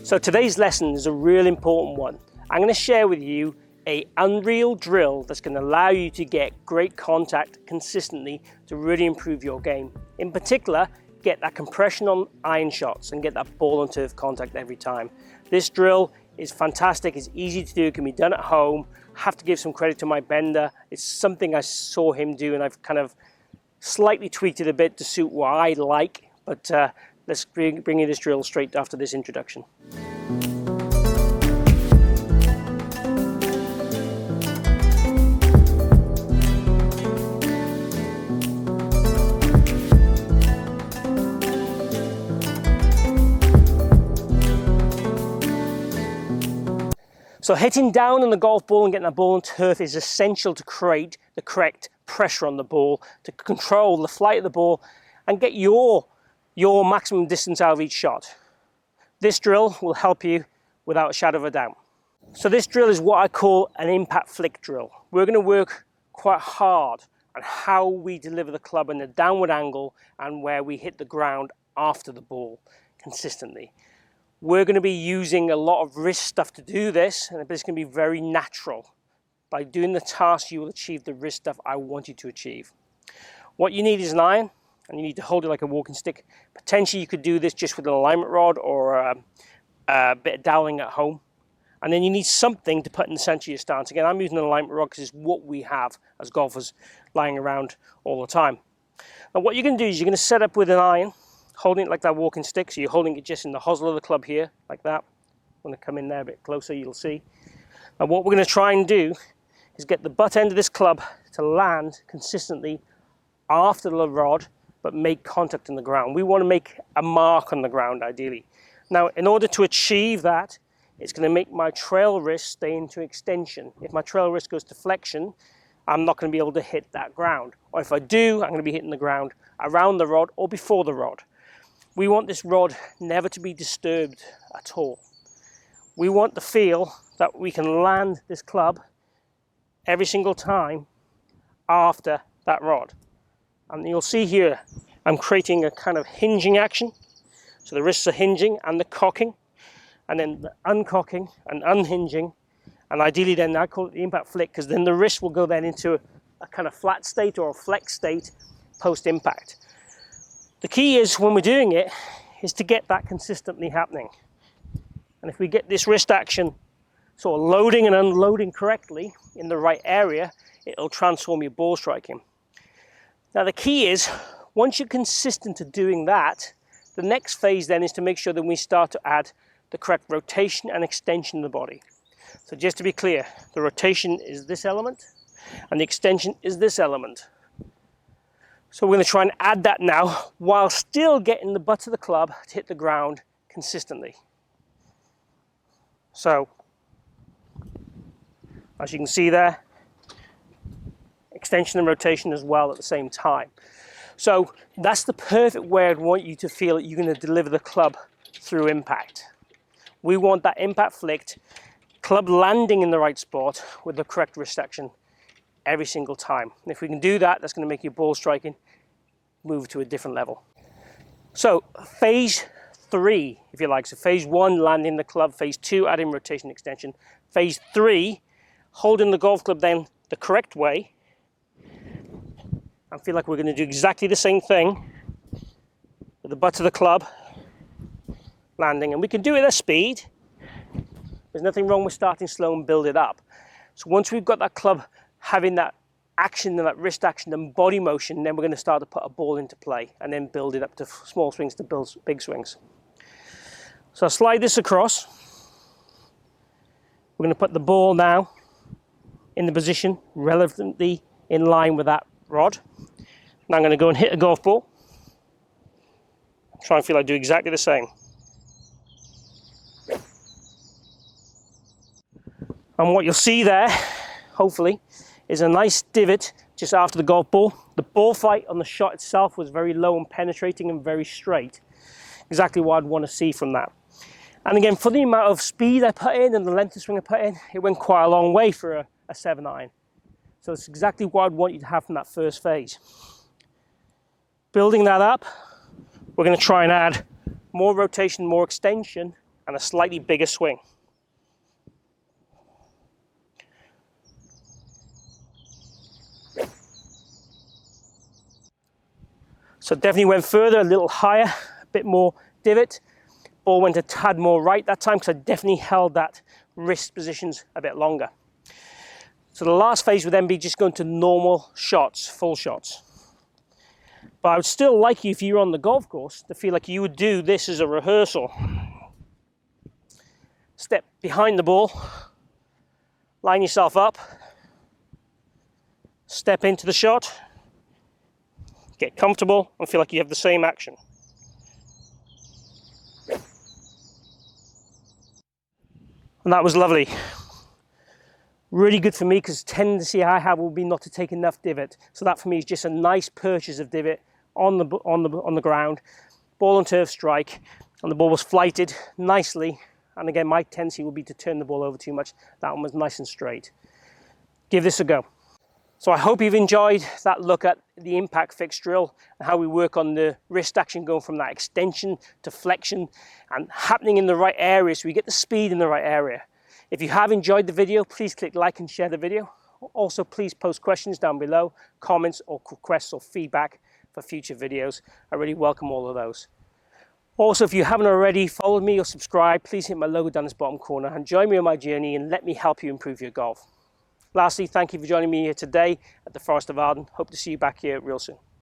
So today's lesson is a real important one. I'm going to share with you an unreal drill that's going to allow you to get great contact consistently to really improve your game. In particular, get that compression on iron shots and get that ball on turf contact every time. This drill is fantastic, it's easy to do, it can be done at home. I have to give some credit to my bender. It's something I saw him do and I've kind of slightly tweaked it a bit to suit what I like, but let's bring you this drill straight after this introduction. So hitting down on the golf ball and getting that ball on turf is essential to create the correct pressure on the ball, to control the flight of the ball and get your maximum distance out of each shot. This drill will help you without a shadow of a doubt. So this drill is what I call an impact flick drill. We're going to work quite hard on how we deliver the club in a downward angle and where we hit the ground after the ball consistently. We're going to be using a lot of wrist stuff to do this, and it's going to be very natural. By doing the task, you will achieve the wrist stuff I want you to achieve. What you need is an iron, and you need to hold it like a walking stick. Potentially, you could do this just with an alignment rod or a bit of doweling at home. And then you need something to put in the center of your stance. Again, I'm using an alignment rod because it's what we have as golfers lying around all the time. Now, what you're going to do is you're going to set up with an iron, holding it like that walking stick, so you're holding it just in the hosel of the club here, like that. I'm going to come in there a bit closer, you'll see. Now what we're going to try and do is get the butt end of this club to land consistently after the rod, but make contact in the ground. We want to make a mark on the ground, ideally. Now, in order to achieve that, it's going to make my trail wrist stay into extension. If my trail wrist goes to flexion, I'm not going to be able to hit that ground. Or if I do, I'm going to be hitting the ground around the rod or before the rod. We want this rod never to be disturbed at all. We want to feel that we can land this club every single time after that rod. And you'll see here, I'm creating a kind of hinging action. So the wrists are hinging and the cocking, and then the uncocking and unhinging. And ideally then I call it the impact flick, because then the wrist will go then into a kind of flat state or a flex state post-impact. The key is, when we're doing it, is to get that consistently happening. And if we get this wrist action sort of loading and unloading correctly in the right area, it'll transform your ball striking. Now the key is, once you're consistent at doing that, the next phase then is to make sure that we start to add the correct rotation and extension of the body. So just to be clear, the rotation is this element and the extension is this element. So we're going to try and add that now while still getting the butt of the club to hit the ground consistently. So, as you can see there, extension and rotation as well at the same time. So that's the perfect way I'd want you to feel that you're going to deliver the club through impact. We want that impact flicked, club landing in the right spot with the correct wrist action every single time. And if we can do that, that's going to make your ball striking move to a different level. So phase 3, if you like. So phase 1, landing the club. Phase 2, adding rotation extension. Phase 3, holding the golf club then the correct way. I feel like we're going to do exactly the same thing with the butt of the club landing. And we can do it at speed. There's nothing wrong with starting slow and build it up. So once we've got that club having that action and that wrist action and body motion, then we're going to start to put a ball into play and then build it up to small swings to build big swings. So I'll slide this across. We're going to put the ball now in the position relatively in line with that rod. Now I'm going to go and hit a golf ball. Try and feel I do exactly the same. And what you'll see there, hopefully, is a nice divot just after the golf ball. The ball fight on the shot itself was very low and penetrating and very straight. Exactly what I'd want to see from that. And again, for the amount of speed I put in and the length of swing I put in, it went quite a long way for a 7-iron. So it's exactly what I'd want you to have from that first phase. Building that up, we're going to try and add more rotation, more extension, and a slightly bigger swing. So definitely went further, a little higher, a bit more divot. Ball went a tad more right that time because I definitely held that wrist positions a bit longer. So the last phase would then be just going to normal shots, full shots. But I would still like you, if you're on the golf course, to feel like you would do this as a rehearsal. Step behind the ball, line yourself up, step into the shot, get comfortable and feel like you have the same action. And that was lovely. Really good for me because the tendency I have will be not to take enough divot. So that for me is just a nice purchase of divot on the ground, ball and turf strike, and the ball was flighted nicely. And again, my tendency will be to turn the ball over too much. That one was nice and straight. Give this a go. So I hope you've enjoyed that look at the impact fixed drill and how we work on the wrist action, going from that extension to flexion and happening in the right area so we get the speed in the right area. If you have enjoyed the video, please click like and share the video. Also, please post questions down below, comments or requests or feedback for future videos. I really welcome all of those. Also, if you haven't already followed me or subscribed, please hit my logo down this bottom corner and join me on my journey and let me help you improve your golf. Lastly, thank you for joining me here today at the Forest of Arden. Hope to see you back here real soon.